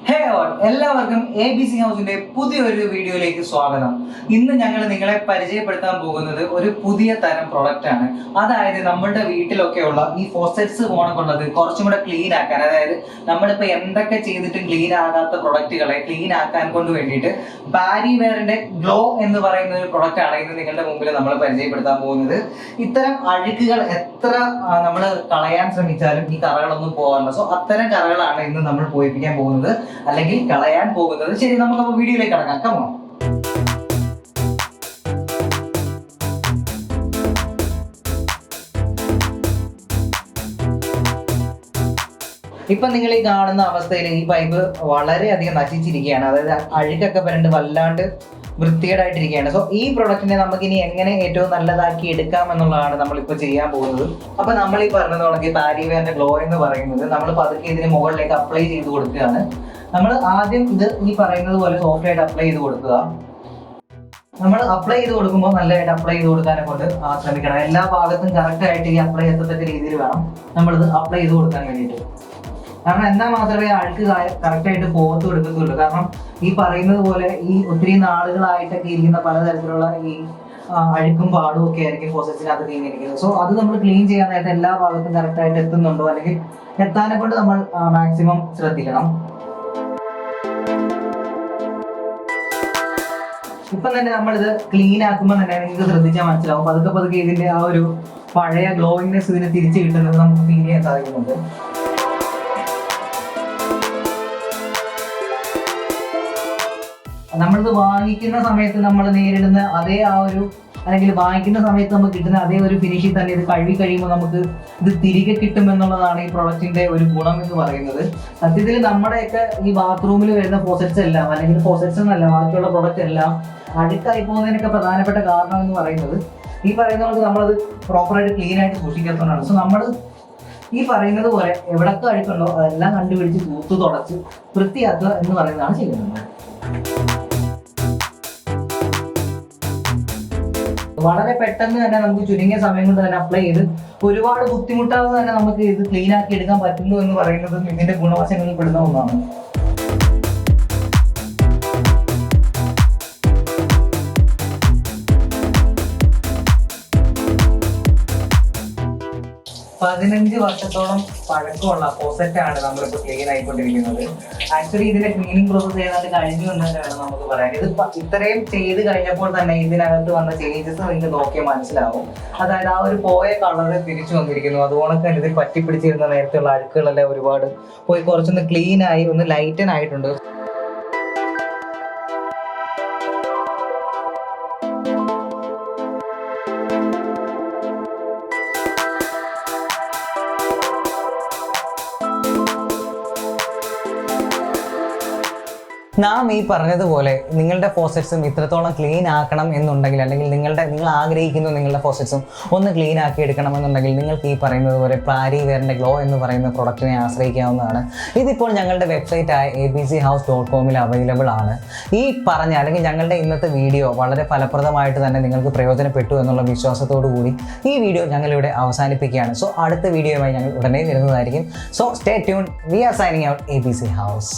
Hey all, എല്ലാവർക്കും ABC ഹൗസിന്റെ പുതിയൊരു വീഡിയോയിലേക്ക് സ്വാഗതം. ഇന്ന് ഞങ്ങൾ നിങ്ങളെ പരിചയപ്പെടുത്താൻ പോകുന്നത് ഒരു പുതിയ തരം പ്രൊഡക്റ്റ് ആണ്. അതായത് നമ്മുടെ വീട്ടിലൊക്കെയുള്ള ഈ ഫോസറ്റ്സ് പോണക്കുള്ളത് കുറച്ചും കൂടെ ക്ലീൻ ആക്കാൻ, അതായത് നമ്മളിപ്പോൾ എന്തൊക്കെ ചെയ്തിട്ടും ക്ലീൻ ആകാത്ത പ്രൊഡക്റ്റുകളെ ക്ലീൻ ആക്കാൻ കൊണ്ട് വേണ്ടിയിട്ട് പാരിവെയറിന്റെ ഗ്ലോ എന്ന് പറയുന്ന ഒരു പ്രൊഡക്റ്റ് ആണ് ഇന്ന് നിങ്ങളുടെ മുമ്പിൽ നമ്മൾ പരിചയപ്പെടുത്താൻ പോകുന്നത്. ഇത്തരം അഴുക്കുകൾ എത്ര നമ്മൾ കളയാൻ ശ്രമിച്ചാലും ഈ കറകളൊന്നും പോകാറില്ല. സോ അത്തരം കറകളാണ് ഇന്ന് നമ്മൾ പോയിപ്പിക്കാൻ പോകുന്നത്, അല്ലെങ്കിൽ കളയാൻ പോകുന്നത്. ശരി, നമുക്ക് വീഡിയോയിലേക്ക് കടക്കാം. കമോൺ. ഇപ്പൊ നിങ്ങൾ ഈ കാണുന്ന അവസ്ഥയിൽ ഈ പൈപ്പ് വളരെയധികം നശിച്ചിരിക്കുകയാണ്. അതായത് അഴുക്കൊക്കെ വരണ്ട് വല്ലാണ്ട് വൃത്തികേടായിട്ടിരിക്കുകയാണ്. സോ ഈ പ്രൊഡക്റ്റിനെ നമുക്ക് ഇനി എങ്ങനെ ഏറ്റവും നല്ലതാക്കി എടുക്കാം എന്നുള്ളതാണ് നമ്മളിപ്പോൾ ചെയ്യാൻ പോകുന്നത്. അപ്പൊ നമ്മൾ ഈ പറഞ്ഞതുകൊണ്ട് പാരിവെയറിന്റെ ഗ്ലോ എന്ന് പറയുന്നത് നമ്മൾ പതുക്കെ ഇതിന് മുകളിലേക്ക് അപ്ലൈ ചെയ്ത് കൊടുക്കുകയാണ്. നമ്മൾ ആദ്യം ഇത് ഈ പറയുന്നത് പോലെ സോഫ്റ്റ് ആയിട്ട് അപ്ലൈ ചെയ്ത് കൊടുക്കുക. നമ്മൾ അപ്ലൈ ചെയ്ത് കൊടുക്കുമ്പോൾ നല്ലതായിട്ട് അപ്ലൈ ചെയ്ത് കൊടുക്കാനെ കൊണ്ട് ശ്രമിക്കണം. എല്ലാ ഭാഗത്തും കറക്റ്റ് ആയിട്ട് ഈ അപ്ലൈ എത്തത്തക്ക രീതിയിൽ വേണം നമ്മളിത് അപ്ലൈ ചെയ്ത് കൊടുക്കാൻ വേണ്ടിയിട്ട്. കാരണം എന്നാൽ മാത്രമേ അഴുക്ക് കറക്റ്റായിട്ട് പോകത്ത് കൊടുക്കത്തുള്ളൂ. കാരണം ഈ പറയുന്നത് പോലെ ഈ ഒത്തിരി നാളുകളായിട്ടൊക്കെ ഇരിക്കുന്ന പലതരത്തിലുള്ള ഈ അഴുക്കും പാടും ഒക്കെ ആയിരിക്കും ഫോസറ്റ്സിനകത്ത് നീങ്ങിയിരിക്കുന്നത്. സോ അത് നമ്മൾ ക്ലീൻ ചെയ്യാനായിട്ട് എല്ലാ ഭാഗത്തും കറക്റ്റായിട്ട് എത്തുന്നുണ്ടോ അല്ലെങ്കിൽ എത്താനെ കൊണ്ട് നമ്മൾ മാക്സിമം ശ്രദ്ധിക്കണം. ഇപ്പം തന്നെ നമ്മളിത് ക്ലീൻ ആക്കുമ്പോൾ തന്നെ നിങ്ങൾക്ക് ശ്രദ്ധിച്ചാൽ മനസ്സിലാവും പതുക്കെ പതുക്കെ ഇതിന്റെ ആ ഒരു പഴയ ഗ്ലോയിങ്നെസ് ഇതിന് തിരിച്ചു കിട്ടുന്നത് നമുക്ക് ഫീൽ ചെയ്യാൻ സാധിക്കുന്നുണ്ട്. നമ്മളിത് വാങ്ങിക്കുന്ന സമയത്ത് നമ്മൾ നേരിടുന്ന അതേ ആ ഒരു, അല്ലെങ്കിൽ വാങ്ങിക്കുന്ന സമയത്ത് നമുക്ക് കിട്ടുന്ന അതേ ഒരു ഫിനിഷിൽ തന്നെ ഇത് കഴുകി കഴിയുമ്പോൾ നമുക്ക് ഇത് തിരികെ കിട്ടുമെന്നുള്ളതാണ് ഈ പ്രൊഡക്റ്റിന്റെ ഒരു ഗുണം എന്ന് പറയുന്നത്. സത്യത്തിൽ നമ്മുടെയൊക്കെ ഈ ബാത്റൂമിൽ വരുന്ന ഫോസറ്റ്സ് എല്ലാം, അല്ലെങ്കിൽ ഫോസറ്റ്സ് എന്നല്ല ബാക്കിയുള്ള പ്രൊഡക്റ്റ് എല്ലാം അഴുക്കായി പോകുന്നതിനൊക്കെ പ്രധാനപ്പെട്ട കാരണം എന്ന് പറയുന്നത് ഈ പറയുന്നത് നമ്മളത് പ്രോപ്പറായിട്ട് ക്ലീൻ ആയിട്ട് സൂക്ഷിക്കാത്തതുകൊണ്ടാണ്. സോ നമ്മൾ ഈ പറയുന്നത് പോലെ എവിടൊക്കെ അഴുക്കുണ്ടോ അതെല്ലാം കണ്ടുപിടിച്ച് തൂത്ത് തുടച്ച് വൃത്തിയാക്കുക എന്ന് പറയുന്നതാണ് ചെയ്യുന്നത്. വളരെ പെട്ടെന്ന് തന്നെ നമുക്ക് ചുരുങ്ങിയ സമയം കൊണ്ട് തന്നെ അപ്ലൈ ചെയ്ത് ഒരുപാട് ബുദ്ധിമുട്ടാതെ തന്നെ നമുക്ക് ഇത് ക്ലീൻ ആക്കി എടുക്കാൻ പറ്റുന്നു എന്ന് പറയുന്നതും ഇതിന്റെ ഗുണവശങ്ങളിൽ പെടുന്ന ഒന്നാണ്. പതിനഞ്ച് വർഷത്തോളം പഴക്കമുള്ള ഫോസറ്റ് ആണ് നമ്മളിപ്പോൾ ക്ലീൻ ആയിക്കൊണ്ടിരിക്കുന്നത്. ആക്ച്വലി ഇതിന്റെ ക്ലീനിങ് പ്രോസസ് ഏതാണ്ട് കഴിഞ്ഞു എന്ന് തന്നെ വേണം നമുക്ക് പറയാൻ. ഇത് ഇത്രയും ചെയ്ത് കഴിഞ്ഞപ്പോൾ തന്നെ ഇതിനകത്ത് വന്ന ചേഞ്ചസ് നിങ്ങൾക്ക് നോക്കിയാൽ മനസ്സിലാവും. അതായത് ആ ഒരു പോയ കളറ് തിരിച്ചു വന്നിരിക്കുന്നു. അതുപോലെ തന്നെ ഇതിൽ പറ്റിപ്പിടിച്ചിരുന്ന നേരത്തെയുള്ള അഴുക്കുകളെല്ലാം ഒരുപാട് പോയി കുറച്ചൊന്ന് ക്ലീൻ ആയി ഒന്ന് ലൈറ്റൻ ആയിട്ടുണ്ട്. നാം ഈ പറഞ്ഞതുപോലെ നിങ്ങളുടെ ഫോസറ്റ്സും ഇത്രത്തോളം ക്ലീൻ ആക്കണം എന്നുണ്ടെങ്കിൽ, അല്ലെങ്കിൽ നിങ്ങൾ ആഗ്രഹിക്കുന്നു നിങ്ങളുടെ ഫോസറ്റ്സും ഒന്ന് ക്ലീൻ ആക്കി എടുക്കണം എന്നുണ്ടെങ്കിൽ നിങ്ങൾക്ക് ഈ പറയുന്നത് പോലെ പാരിവെയറിൻ്റെ ഗ്ലോ എന്ന് പറയുന്ന പ്രൊഡക്റ്റിനെ ആശ്രയിക്കാവുന്നതാണ്. ഇതിപ്പോൾ ഞങ്ങളുടെ വെബ്സൈറ്റായ abchouse.com അവൈലബിൾ ആണ്. ഈ പറഞ്ഞ അല്ലെങ്കിൽ ഞങ്ങളുടെ ഇന്നത്തെ വീഡിയോ വളരെ ഫലപ്രദമായിട്ട് തന്നെ നിങ്ങൾക്ക് പ്രയോജനപ്പെട്ടു എന്നുള്ള വിശ്വാസത്തോടു കൂടി ഈ വീഡിയോ ഞങ്ങളിവിടെ അവസാനിപ്പിക്കുകയാണ്. സോ അടുത്ത വീഡിയോയുമായി ഞങ്ങൾ ഉടനെ വരുന്നതായിരിക്കും. So stay tune. We are signing out ABC House.